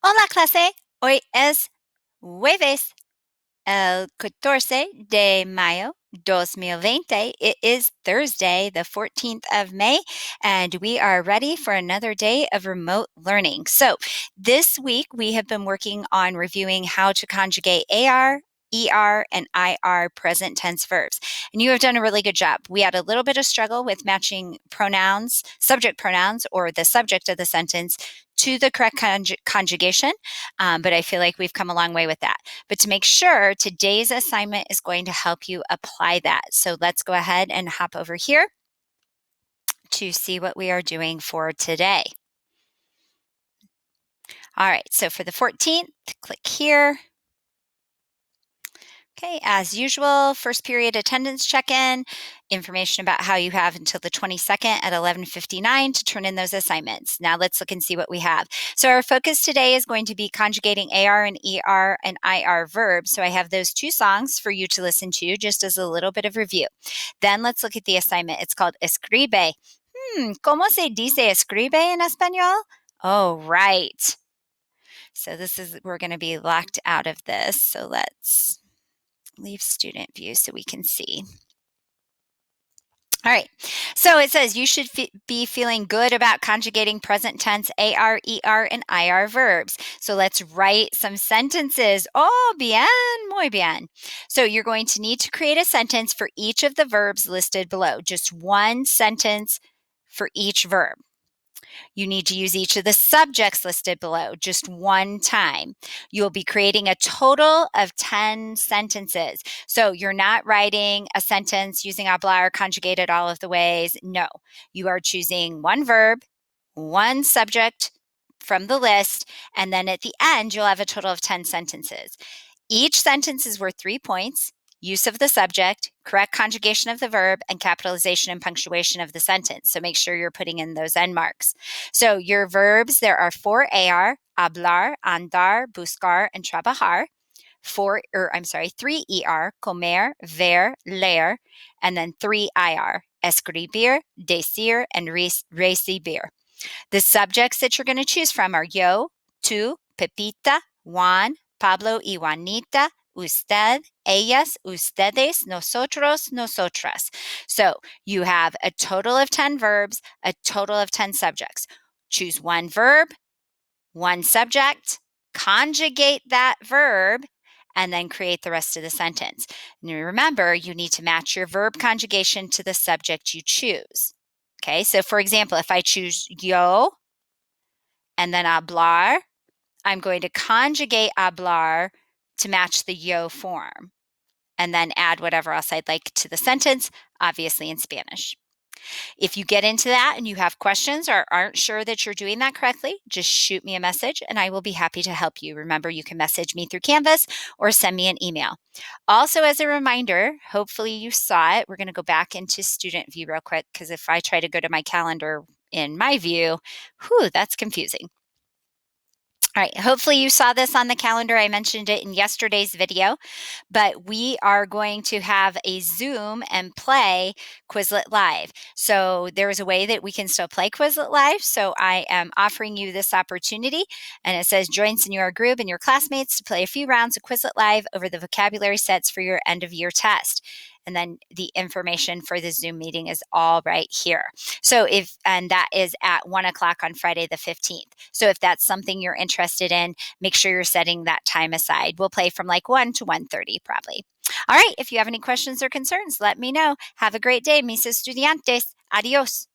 Hola clase, hoy es jueves, el 14 de mayo 2020. It is Thursday, the 14th of May, and we are ready for another day of remote learning. So this week we have been working on reviewing how to conjugate AR, ER, and IR present tense verbs. And you have done a really good job. We had a little bit of struggle with matching pronouns, subject pronouns, or the subject of the sentence to the correct conjugation, but I feel like we've come a long way with that. But to make sure, today's assignment is going to help you apply that. So let's go ahead and hop over here to see what we are doing for today. All right, so for the 14th, click here. Okay, as usual, first period attendance check-in, information about how you have until the 22nd at 11:59 to turn in those assignments. Now let's look and see what we have. So our focus today is going to be conjugating AR and ER and IR verbs. So I have those two songs for you to listen to just as a little bit of review. Then let's look at the assignment. It's called Escribe. ¿Cómo se dice escribe en español? Oh, right. So we're going to be locked out of this. So let's leave student view so we can see. All right, so it says you should be feeling good about conjugating present tense AR, ER, and IR verbs. So let's write some sentences. Oh, bien, muy bien. So you're going to need to create a sentence for each of the verbs listed below, just one sentence for each verb. You need to use each of the subjects listed below just one time. You'll be creating a total of 10 sentences. So you're not writing a sentence using hablar conjugated all of the ways. No, you are choosing one verb, one subject from the list, and then at the end, you'll have a total of 10 sentences. Each sentence is worth 3 points. Use of the subject, correct conjugation of the verb, and capitalization and punctuation of the sentence. So make sure you're putting in those end marks. So your verbs, there are 4 AR, hablar, andar, buscar, and trabajar. 3 ER, comer, ver, leer, and then 3 IR, escribir, decir, and recibir. The subjects that you're going to choose from are yo, tú, Pepita, Juan, Pablo y Juanita, usted, ellas, ustedes, nosotros, nosotras. So you have a total of 10 verbs, a total of 10 subjects. Choose one verb, one subject, conjugate that verb, and then create the rest of the sentence. And remember, you need to match your verb conjugation to the subject you choose. Okay, so for example, if I choose yo and then hablar, I'm going to conjugate hablar to match the yo form and then add whatever else I'd like to the sentence, obviously in Spanish. If you get into that and you have questions or aren't sure that you're doing that correctly, just shoot me a message and I will be happy to help you. Remember, you can message me through Canvas or send me an email. Also, as a reminder, hopefully you saw it. We're going to go back into student view real quick because if I try to go to my calendar in my view, that's confusing. All right, hopefully you saw this on the calendar. I mentioned it in yesterday's video, but we are going to have a Zoom and play Quizlet Live. So there's a way that we can still play Quizlet Live. So I am offering you this opportunity, and it says join Senior Group and your classmates to play a few rounds of Quizlet Live over the vocabulary sets for your end of year test. And then the information for the Zoom meeting is all right here. So and that is at 1 o'clock on Friday the 15th. So if that's something you're interested in, make sure you're setting that time aside. We'll play from like 1 to 1:30 probably. All right, if you have any questions or concerns, let me know. Have a great day, mis estudiantes. Adios.